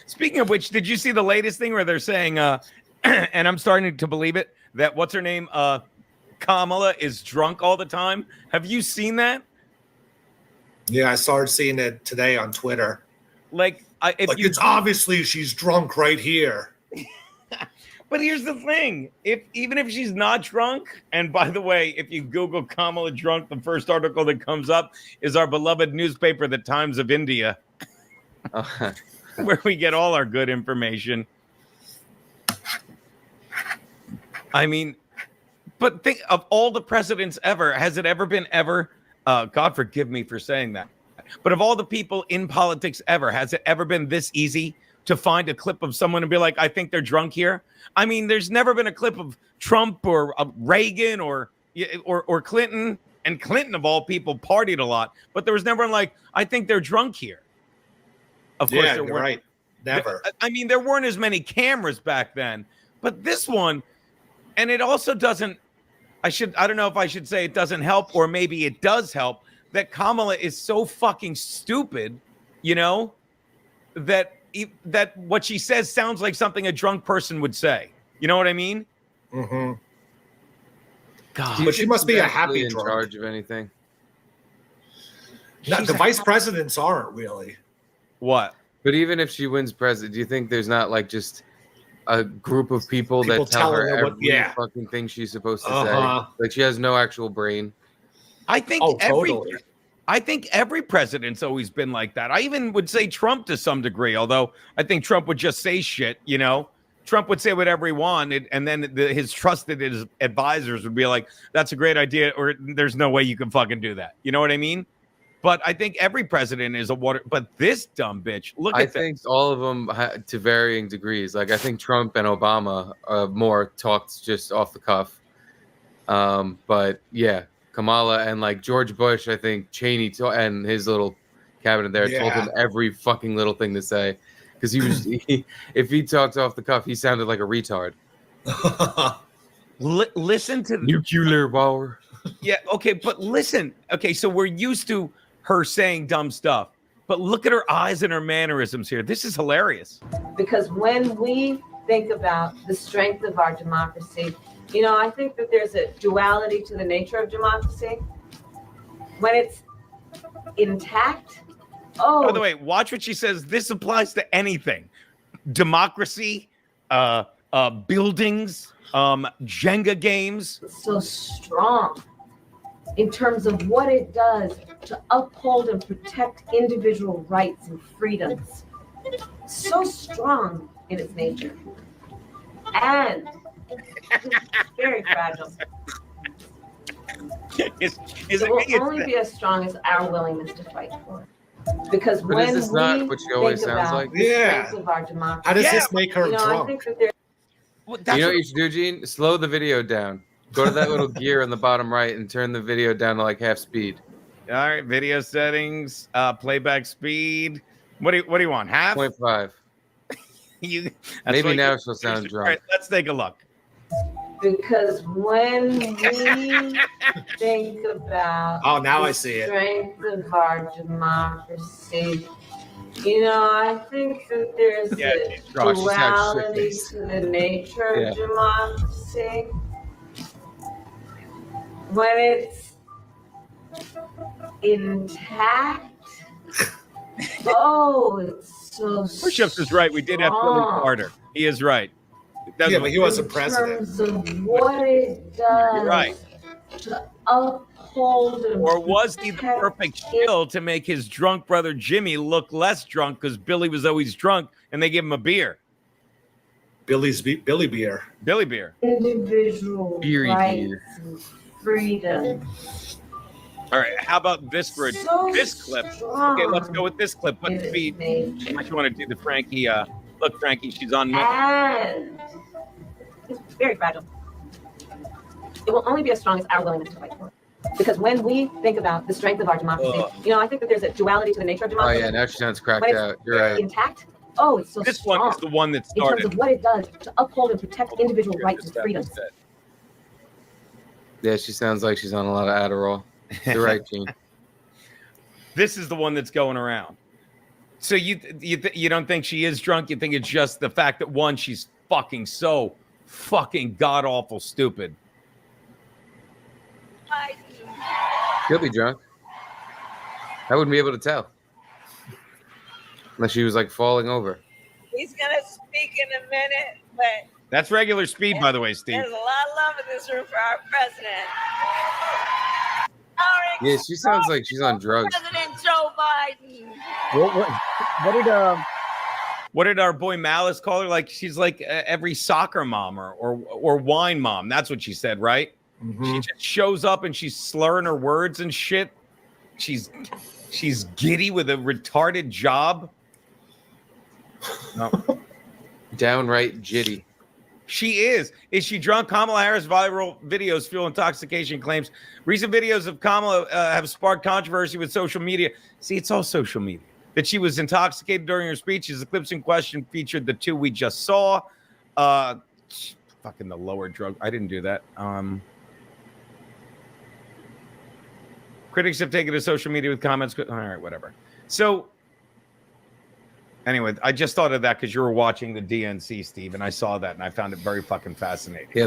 Speaking of which, did you see the latest thing where they're saying, and I'm starting to believe it, that what's her name? Kamala is drunk all the time. Have you seen that? Yeah, I started seeing it today on Twitter. It's obviously she's drunk right here. But here's the thing: even if she's not drunk, and by the way, if you Google Kamala drunk, the first article that comes up is our beloved newspaper, The Times of India, where we get all our good information. I mean, but think of all the presidents ever. Has it ever been God forgive me for saying that. But of all the people in politics ever, has it ever been this easy to find a clip of someone and be like, I think they're drunk here? I mean, there's never been a clip of Trump or Reagan or Clinton, and Clinton of all people partied a lot, but there was never like, I think they're drunk here. Of course, you're right. Never. I mean, there weren't as many cameras back then, but this one, and it also doesn't, I don't know if I should say it doesn't help, or maybe it does help, that Kamala is so fucking stupid, that what she says sounds like something a drunk person would say. You know what I mean? Mm-hmm. God. But she must be a happy in drunk. charge of anything. No, the vice presidents aren't really. What? But even if she wins president, do you think there's not like just a group of people that tell her every fucking thing she's supposed to say? Like she has no actual brain. I think I think every president's always been like that. I even would say Trump to some degree, although I think Trump would just say shit, Trump would say whatever he wanted, and then his trusted advisors would be like, that's a great idea, or there's no way you can fucking do that. You know what I mean? But I think every president is but this dumb bitch, I think all of them to varying degrees. Like I think Trump and Obama more talked just off the cuff. But yeah, Kamala and like George Bush, I think Cheney and his little cabinet there told him every fucking little thing to say. Because if he talked off the cuff, he sounded like a retard. Listen to nuclear power. Yeah, okay, but listen. Okay, so we're used to her saying dumb stuff, but look at her eyes and her mannerisms here. This is hilarious. Because when we think about the strength of our democracy, I think that there's a duality to the nature of democracy. When it's intact, by the way, watch what she says. This applies to anything. Democracy, buildings, Jenga games. So strong in terms of what it does to uphold and protect individual rights and freedoms. So strong in its nature. And very fragile. It will only be as strong as our willingness to fight for it. Because but is this not what she always sounds like? Yeah. Of our democracy, how does this make her drunk? I think that you know what you should do, Gene? Slow the video down. Go to that little gear on the bottom right and turn the video down to like half speed. All right, video settings, playback speed. What do you want? Half? 0.5. Maybe now she'll sound drunk. All right, let's take a look. Because when we think about now I see it. Strength of our democracy, I think that there's a duality to the nature of democracy. When it's intact, it's so Push-ups is right. We did have Billy Carter. He is right. But he wasn't president. In terms of what it does to uphold and or was he the perfect shill to make his drunk brother Jimmy look less drunk because Billy was always drunk and they gave him a beer? Billy beer. Billy beer. Individual rights and freedom. All right, how about this for this clip? Okay, let's go with this clip. What speed? Unless you want to do the Frankie. Look, Frankie, she's on. And it's very fragile. It will only be as strong as our willingness to fight for it. Because when we think about the strength of our democracy, I think that there's a duality to the nature of democracy. Oh yeah, now she sounds cracked out. You're right. Intact. It's so this strong. One is the one that started. In terms of what it does to uphold and protect individual rights and freedoms. Yeah, she sounds like she's on a lot of Adderall. You're right, Gene. This is the one that's going around. So you don't think she is drunk? You think it's just the fact that one, she's fucking so fucking god awful stupid. She'll be drunk. I wouldn't be able to tell unless she was like falling over. He's gonna speak in a minute, but That's regular speed, by the way, Steve. there's a lot of love in this room for our president. Our Yeah, she sounds like she's on drugs. President Joe Biden. What did our boy Malice call her? Like she's like every soccer mom or wine mom. That's what she said, right? She just shows up and she's slurring her words and shit. She's giddy with a retarded job. No. Downright jitty. She is. Is she drunk? Kamala Harris viral videos fuel intoxication claims. Recent videos of Kamala have sparked controversy with social media. See, it's all social media. That she was intoxicated during her speeches. The clips in question featured the two we just saw. Fucking the lower drug. I didn't do that. Critics have taken to social media with comments. All right, whatever. So, anyway, I just thought of that because you were watching the DNC, Steve, and I saw that and I found it very fucking fascinating. Yeah,